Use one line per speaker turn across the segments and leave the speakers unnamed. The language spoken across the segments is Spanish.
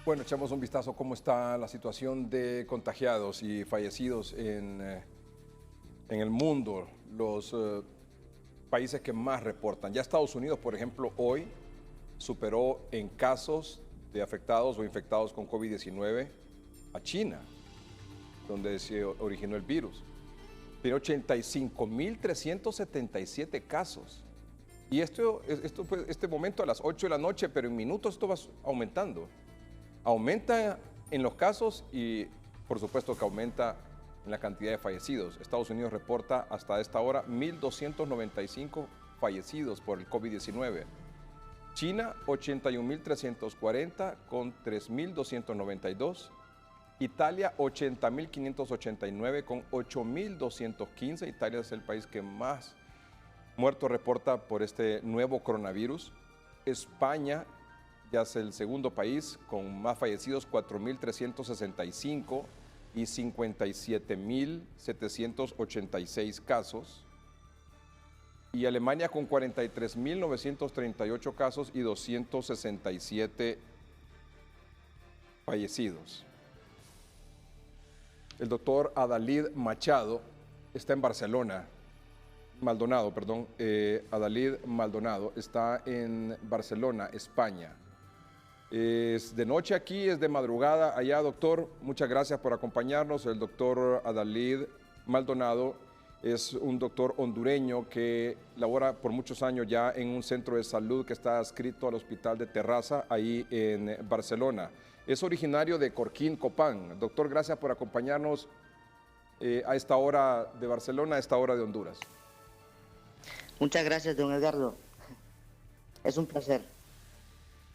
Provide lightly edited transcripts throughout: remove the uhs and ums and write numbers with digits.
Bueno, echamos un vistazo a cómo está la situación de contagiados y fallecidos en el mundo, los países que más reportan. Ya Estados Unidos, por ejemplo, hoy superó en casos de afectados o infectados con COVID-19 a China, donde se originó el virus. Tiene 85.377 casos. Y este momento a las 8 de la noche, pero en minutos esto va aumentando. Aumenta en los casos y por supuesto que aumenta en la cantidad de fallecidos. Estados Unidos reporta hasta esta hora 1.295 fallecidos por el COVID-19. China 81.340 con 3.292. Italia 80.589 con 8.215. Italia es el país que más muertos reporta por este nuevo coronavirus. España ya es el segundo país con más fallecidos, 4.365 y 57.786 casos. Y Alemania con 43.938 casos y 267 fallecidos. El doctor Adalid Machado está en Barcelona. Adalid Maldonado está en Barcelona, España. Es de noche aquí, es de madrugada allá, doctor. Muchas gracias por acompañarnos. El doctor Adalid Maldonado es un doctor hondureño que labora por muchos años ya en un centro de salud que está adscrito al Hospital de Terraza, ahí en Barcelona. Es originario de Corquín, Copán. Doctor, gracias por acompañarnos a esta hora de Barcelona, a esta hora de Honduras.
Muchas gracias, don Edgardo. Es un placer.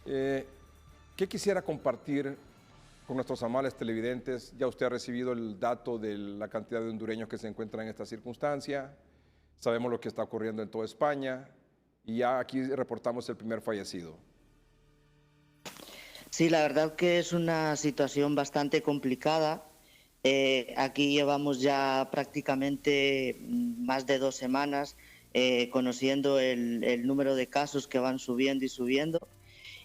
¿Qué quisiera compartir con nuestros amables televidentes? Ya usted ha recibido el dato de la cantidad de hondureños que se encuentran en esta circunstancia. Sabemos lo que está ocurriendo en toda España y ya aquí reportamos el primer fallecido.
Sí, la verdad que es una situación bastante complicada. Aquí llevamos ya prácticamente más de 2 semanas conociendo el número de casos que van subiendo y subiendo.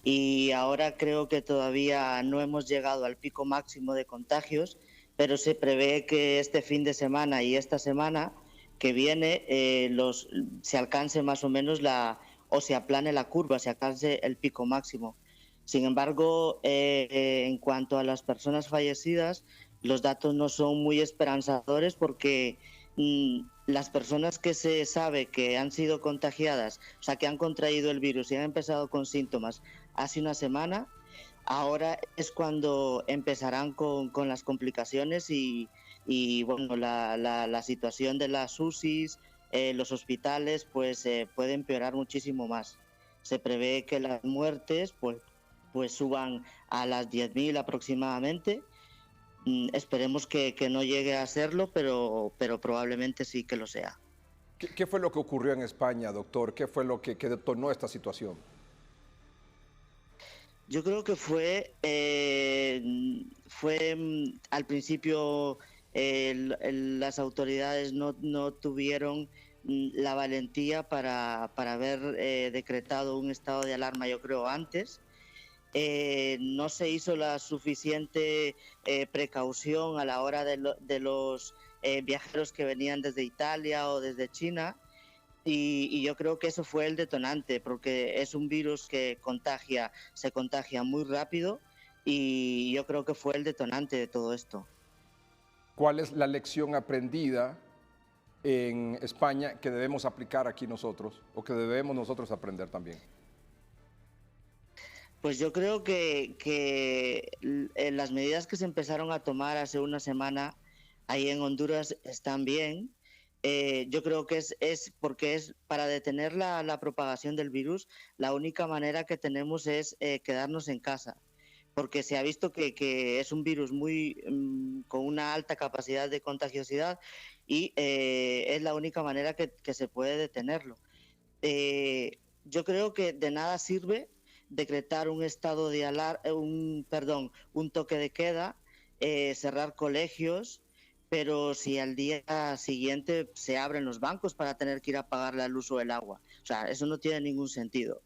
Y ahora creo que todavía no hemos llegado al pico máximo de contagios, pero se prevé que este fin de semana y esta semana que viene se alcance más o menos o se aplane la curva, se alcance el pico máximo. Sin embargo, en cuanto a las personas fallecidas, los datos no son muy esperanzadores porque las personas que se sabe que han sido contagiadas, o sea, que han contraído el virus y han empezado con síntomas hace una semana, ahora es cuando empezarán con las complicaciones y bueno, la situación de las UCIs, los hospitales, pues puede empeorar muchísimo más. Se prevé que las muertes pues suban a las 10.000 aproximadamente. Esperemos que no llegue a serlo, pero probablemente sí que lo sea.
¿Qué fue lo que ocurrió en España, doctor? ¿Qué fue lo que detonó esta situación?
Yo creo que fue al principio las autoridades no tuvieron la valentía para haber decretado un estado de alarma, yo creo, antes. No se hizo la suficiente precaución a la hora de los viajeros que venían desde Italia o desde China. Y yo creo que eso fue el detonante, porque es un virus que se contagia muy rápido y yo creo que fue el detonante de todo esto.
¿Cuál es la lección aprendida en España que debemos aplicar aquí nosotros o que debemos nosotros aprender también?
Pues yo creo que las medidas que se empezaron a tomar hace una semana ahí en Honduras están bien. Yo creo que es porque es para detener la propagación del virus, la única manera que tenemos es quedarnos en casa, porque se ha visto que es un virus con una alta capacidad de contagiosidad y es la única manera que se puede detenerlo. Yo creo que de nada sirve decretar un estado de un toque de queda, cerrar colegios, pero si al día siguiente se abren los bancos para tener que ir a pagar la luz o el agua. O sea, eso no tiene ningún sentido.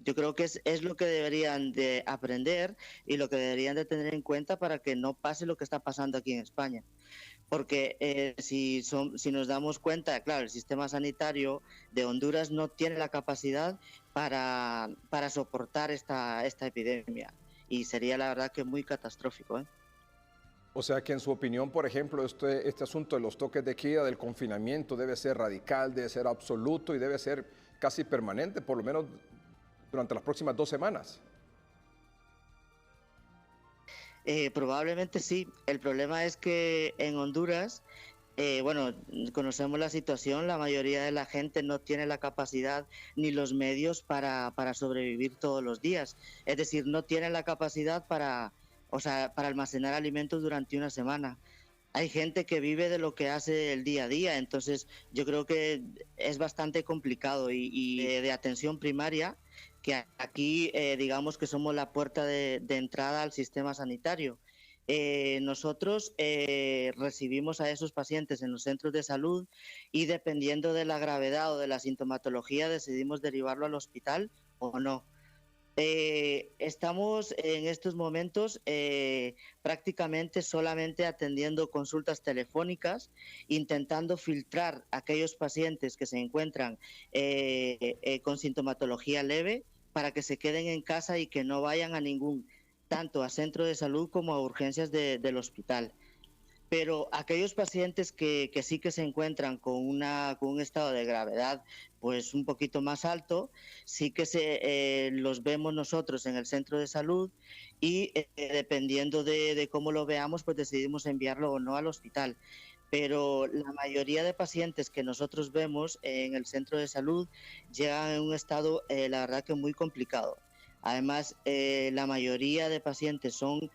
Yo creo que es lo que deberían de aprender y lo que deberían de tener en cuenta para que no pase lo que está pasando aquí en España. Porque si nos damos cuenta, claro, el sistema sanitario de Honduras no tiene la capacidad para soportar esta epidemia. Y sería la verdad que muy catastrófico, ¿eh?
O sea que en su opinión, por ejemplo, este asunto de los toques de queda, del confinamiento, debe ser radical, debe ser absoluto y debe ser casi permanente, por lo menos durante las próximas 2 semanas.
Probablemente sí. El problema es que en Honduras, bueno, conocemos la situación, la mayoría de la gente no tiene la capacidad ni los medios para sobrevivir todos los días. Es decir, no tiene la capacidad o sea, para almacenar alimentos durante una semana. Hay gente que vive de lo que hace el día a día, entonces yo creo que es bastante complicado y de atención primaria, que aquí digamos que somos la puerta de entrada al sistema sanitario. Nosotros recibimos a esos pacientes en los centros de salud y dependiendo de la gravedad o de la sintomatología decidimos derivarlo al hospital o no. Estamos en estos momentos prácticamente solamente atendiendo consultas telefónicas, intentando filtrar aquellos pacientes que se encuentran con sintomatología leve para que se queden en casa y que no vayan a tanto a centro de salud como a urgencias del hospital. Pero aquellos pacientes que sí que se encuentran con un estado de gravedad pues un poquito más alto, sí que los vemos nosotros en el centro de salud y dependiendo de cómo lo veamos, pues decidimos enviarlo o no al hospital. Pero la mayoría de pacientes que nosotros vemos en el centro de salud llegan en un estado, la verdad que muy complicado. Además, la mayoría de pacientes son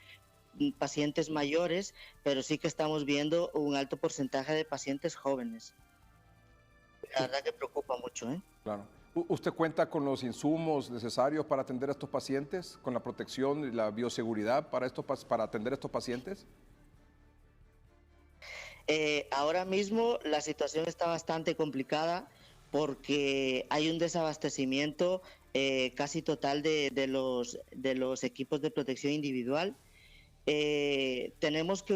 pacientes mayores, pero sí que estamos viendo un alto porcentaje de pacientes jóvenes. La verdad que preocupa mucho, ¿eh?
Claro. ¿Usted cuenta con los insumos necesarios para atender a estos pacientes, con la protección y la bioseguridad para atender a estos pacientes?
Ahora mismo la situación está bastante complicada porque hay un desabastecimiento casi total de los equipos de protección individual. Tenemos que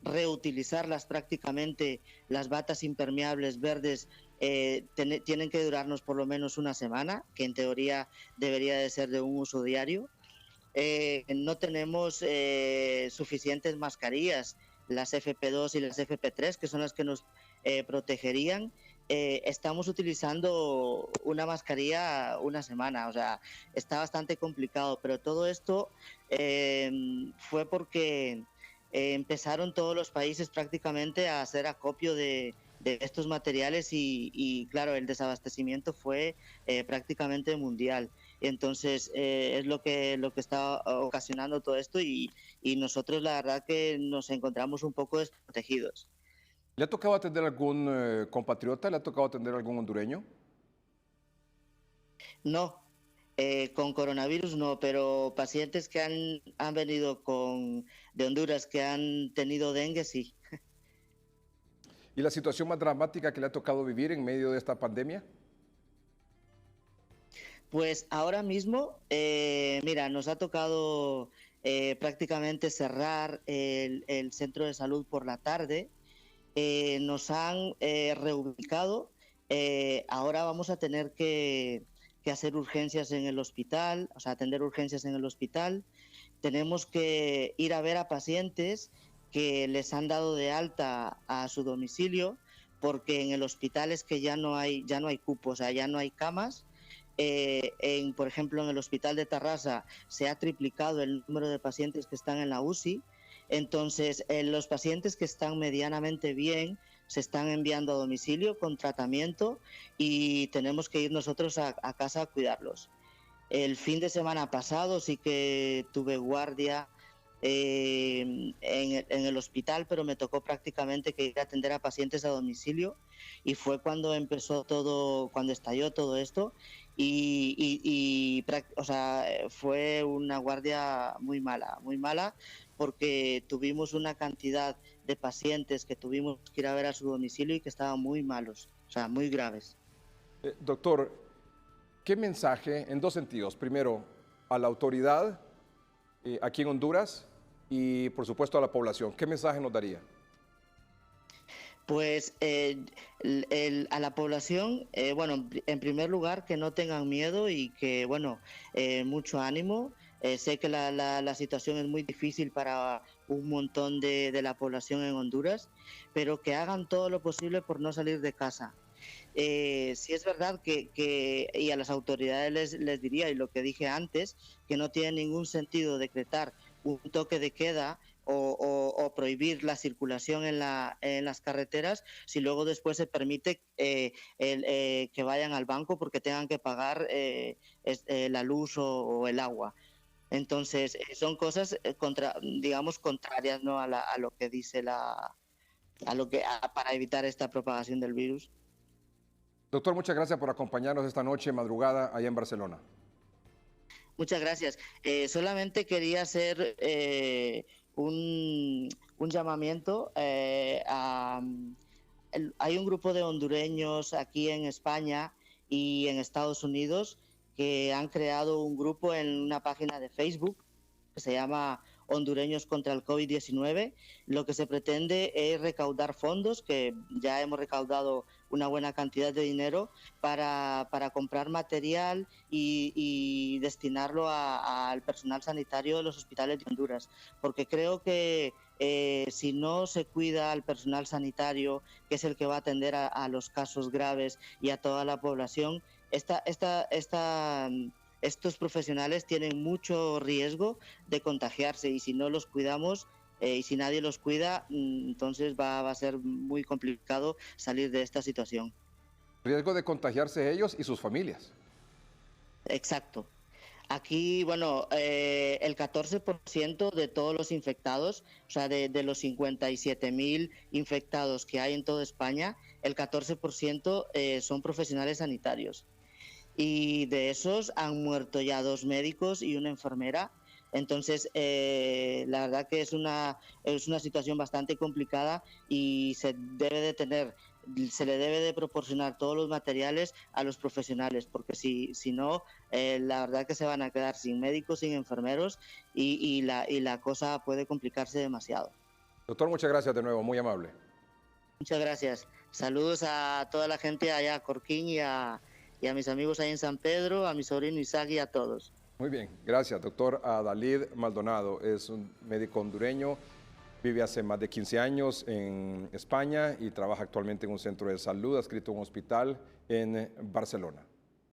reutilizarlas prácticamente, las batas impermeables verdes tienen que durarnos por lo menos una semana, que en teoría debería de ser de un uso diario. No tenemos suficientes mascarillas, las FP2 y las FP3, que son las que nos protegerían. Estamos utilizando una mascarilla una semana, o sea, está bastante complicado, pero todo esto fue porque empezaron todos los países prácticamente a hacer acopio de estos materiales y claro, el desabastecimiento fue prácticamente mundial. Entonces es lo que está ocasionando todo esto y nosotros la verdad que nos encontramos un poco desprotegidos.
¿Le ha tocado atender a algún compatriota? ¿Le ha tocado atender a algún hondureño?
No, con coronavirus no, pero pacientes que han venido de Honduras que han tenido dengue, sí.
¿Y la situación más dramática que le ha tocado vivir en medio de esta pandemia?
Pues ahora mismo, mira, nos ha tocado prácticamente cerrar el centro de salud por la tarde. Nos han reubicado. Ahora vamos a tener que hacer urgencias en el hospital, o sea, atender urgencias en el hospital. Tenemos que ir a ver a pacientes que les han dado de alta a su domicilio, porque en el hospital es que ya no hay cupos, o sea, ya no hay camas. Por ejemplo, en el hospital de Tarrasa se ha triplicado el número de pacientes que están en la UCI. Entonces, los pacientes que están medianamente bien se están enviando a domicilio con tratamiento y tenemos que ir nosotros a casa a cuidarlos. El fin de semana pasado sí que tuve guardia en el hospital, pero me tocó prácticamente que ir a atender a pacientes a domicilio y fue cuando empezó todo, cuando estalló todo esto o sea, fue una guardia muy mala porque tuvimos una cantidad de pacientes que tuvimos que ir a ver a su domicilio y que estaban muy malos, o sea, muy graves.
Doctor, ¿qué mensaje, en dos sentidos? Primero, a la autoridad aquí en Honduras y, por supuesto, a la población. ¿Qué mensaje nos daría?
Pues a la población, bueno, en primer lugar, que no tengan miedo y que, bueno, mucho ánimo. Sé que la situación es muy difícil para un montón de la población en Honduras, pero que hagan todo lo posible por no salir de casa. Sí es verdad y a las autoridades les diría, y lo que dije antes, que no tiene ningún sentido decretar un toque de queda o prohibir la circulación en las carreteras si luego después se permite que vayan al banco porque tengan que pagar la luz o el agua. Entonces, son cosas digamos, contrarias, ¿no? a lo que dice para evitar esta propagación del virus.
Doctor, muchas gracias por acompañarnos esta noche, madrugada, allá en Barcelona.
Muchas gracias. Solamente quería hacer un llamamiento hay un grupo de hondureños aquí en España y en Estados Unidos que han creado un grupo en una página de Facebook que se llama Hondureños contra el COVID-19. Lo que se pretende es recaudar fondos, que ya hemos recaudado una buena cantidad de dinero, para comprar material y destinarlo al personal sanitario de los hospitales de Honduras. Porque creo que si no se cuida al personal sanitario, que es el que va a atender a los casos graves y a toda la población, estos profesionales tienen mucho riesgo de contagiarse y si no los cuidamos y si nadie los cuida, entonces va a ser muy complicado salir de esta situación.
Riesgo de contagiarse ellos y sus familias.
Exacto. Aquí, bueno, el 14% de todos los infectados, o sea, de los 57.000 infectados que hay en toda España, el 14% son profesionales sanitarios. Y de esos han muerto ya 2 médicos y una enfermera. Entonces, la verdad que es una situación bastante complicada y se le debe de proporcionar todos los materiales a los profesionales, porque si no, la verdad que se van a quedar sin médicos, sin enfermeros y la cosa puede complicarse demasiado.
Doctor, muchas gracias de nuevo, muy amable.
Muchas gracias. Saludos a toda la gente allá a Corquín y a mis amigos ahí en San Pedro, a mi sobrino Isaac y a todos.
Muy bien, gracias. Doctor Adalid Maldonado es un médico hondureño, vive hace más de 15 años en España y trabaja actualmente en un centro de salud adscrito a un hospital en Barcelona.